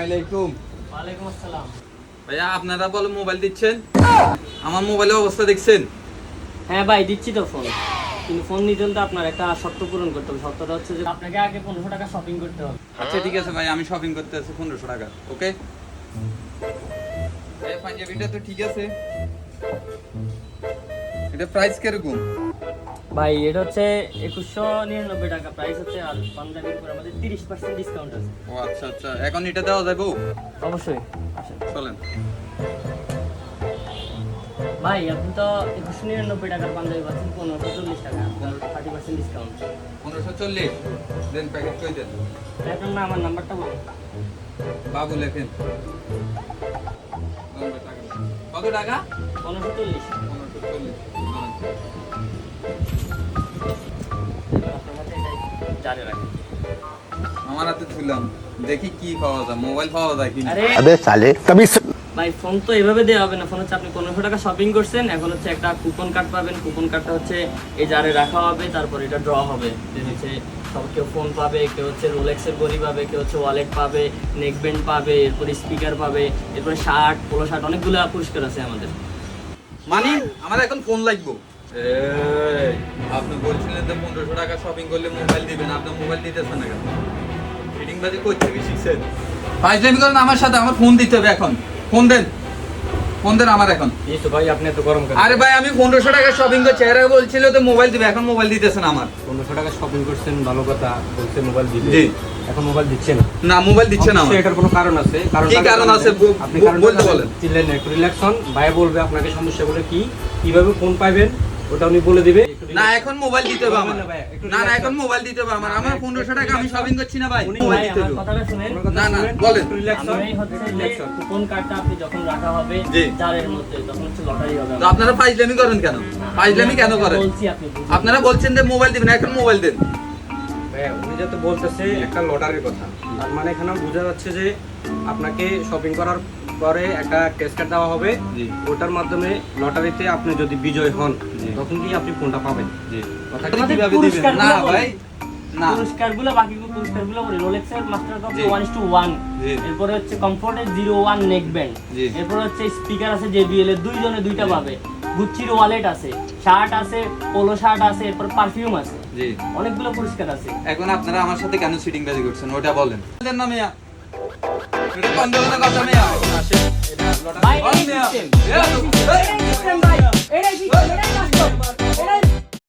আলাইকুম। ওয়ালাইকুম আসসালাম। ভাইয়া আপনারা বলে মোবাইল দিচ্ছেন, আমার মোবাইলের অবস্থা দেখছেন? হ্যাঁ ভাই দিচ্ছি তো ফোন, কিন্তু ফোন নিতে হলে তো আপনার একটা শর্ত পূরণ করতে হবে। শর্তটা হচ্ছে যে আপনাকে আগে 1500 টাকা শপিং করতে হবে। আচ্ছা ঠিক আছে ভাই, আমি শপিং করতে আছি 1500 টাকা। ওকে ভাই, পাঞ্জাবিটা তো ঠিক আছে, এটা প্রাইস কিরকম? ভাই এটা হচ্ছে 2199 টাকা প্রাইস হচ্ছে, আর পাঞ্জাবির উপর আমাদের 30% ডিসকাউন্ট আছে। ও আচ্ছা আচ্ছা, এখন এটা দেওয়া যাবে? অবশ্যই আসেন। চলেন। ভাই আপনি তো 2199 টাকার পাঞ্জাবি পাচ্ছেন 1540 টাকা, আপনার 30% ডিসকাউন্ট। 1540 দেন, প্যাকেট কই দেন? আপনার নাম আমার নাম্বারটা বলুন। বাবু লেখেন। কত টাকা? 1540। 1540। আপনার হাতে এটাই জারি রাখেন। আমার হাতে তুললাম, দেখি কি পাওয়া যায়, মোবাইল পাওয়া যায় কি? আরে अबे साले तभी ভাই ফোন তো এভাবে দেওয়া হবে না। ফোন হচ্ছে আপনি 1500 টাকা শপিং করছেন, এখন হচ্ছে একটা কুপন কার্ড পাবেন। কুপন কার্ডটা হচ্ছে এই জারে রাখা হবে, তারপর এটা ড্র হবে। যে হচ্ছে সব কেউ ফোন পাবে, কেউ হচ্ছে রোলেক্সের ঘড়ি পাবে, কেউ হচ্ছে ওয়ালেট পাবে, নেকব্যান্ড পাবে, এরপরে স্পিকার পাবে, এরপরে শার্ট, পোলো শার্ট, অনেকগুলো পুরস্কার আছে আমাদের। মানে আমার এখন ফোন লাগবে। এই আপনি বলছিলেন যে 1500 টাকা শপিং করলে মোবাইল দিবেন, আপনি মোবাইল দিতেছেন না কেন? ফিটিং বাজি কই থেকে শিখছেন? ফাইজলামি করেন আমার সাথে, আমার ফোন দিতে হবে এখন। ফোন দেন, ফোন দেন আমার এখন। এই তো ভাই আপনি এত গরম কেন? আরে ভাই আমি 1500 টাকা শপিং করছি, এরা বলছিল তো মোবাইল দিবে, এখন মোবাইল দিতেছেন আমার। 1500 টাকা শপিং করছেন ভালো কথা, বলছে মোবাইল দিবে, জি। এখন মোবাইল দিচ্ছে না। না মোবাইল দিচ্ছে না আমার। অবশ্যই এটার কোনো কারণ আছে। কি কারণ আছে? আপনি বলতে বলেন। চিল্লেন না, একটু রিল্যাক্স হন। ভাই বলবে আপনাকে সমস্যাগুলো কি, কিভাবে ফোন পাবেন ওটা উনি বলে দিবে। না এখন মোবাইল দিতে হবে আমার। না ভাই, একটু না না relax এখন হন। মোবাইল দিতে হবে আমার। আমার 1500 টাকা আমি শপিং করছি না ভাই, উনি মোবাইল ভাই দিতে আমার হবে। কথাটা শুনেন। না না বলেন। একটু relax হন। আমি হচ্ছে যে কুপন কার্ডটা আপনি যখন রাখা হবে জি। জারের মধ্যে, তখন হচ্ছে লটারি হবে। তো আপনারা ফাইজলামি করেন কেন? ফাইজলামি কেন করেন? বলছি আপনি বুঝুন। আপনারা বলছেন যে মোবাইল দিবেন, এখন মোবাইল দেন। ভাই, উনি যাতে বলতেছে একটা লটারির কথা, তার মানে এখানে বোঝা যাচ্ছে যে আপনাকে শপিং করার পরে একটা টেস্ট কার্ড দেওয়া হবে। জি। ওটার মাধ্যমে লটারিতে আপনি যদি বিজয় হন, জি। তখন কি আপনি ফোনটা পাবেন। জি। কথাটা আপনি আমাদের কিভাবে দিবেন? পুরস্কারগুলো না বলেন। ভাই না। পুরস্কারগুলো বাকি পুরস্কারগুলো বলি। রোলেক্সের মাস্টার কাপ জি। 1:1, জি। এরপরে হচ্ছে কমফোর্টের 01 নেক ব্যান্ড, জি। এরপরে হচ্ছে স্পিকার আছে JBL এর, দুইজনে দুইটা পাবে। গুচ্চির ওয়ালেট আছে, শার্ট আছে, পোলো শার্ট আছে, এরপর পারফিউম আছে, জি। অনেকগুলো পুরস্কার আছে। এখন আপনারা আমার সাথে কেন সিটিং বাজি করছেন ওটা বলেন। দেন না মিয়া, এটা কোন ধরনের কথা মিয়া? আসেন এটা লটারি ভাই বল এই মিয়া। সিস্টেম, এ, এই সিস্টেম ভাই, এটাই সিস্টেম, এটাই বাস্তব।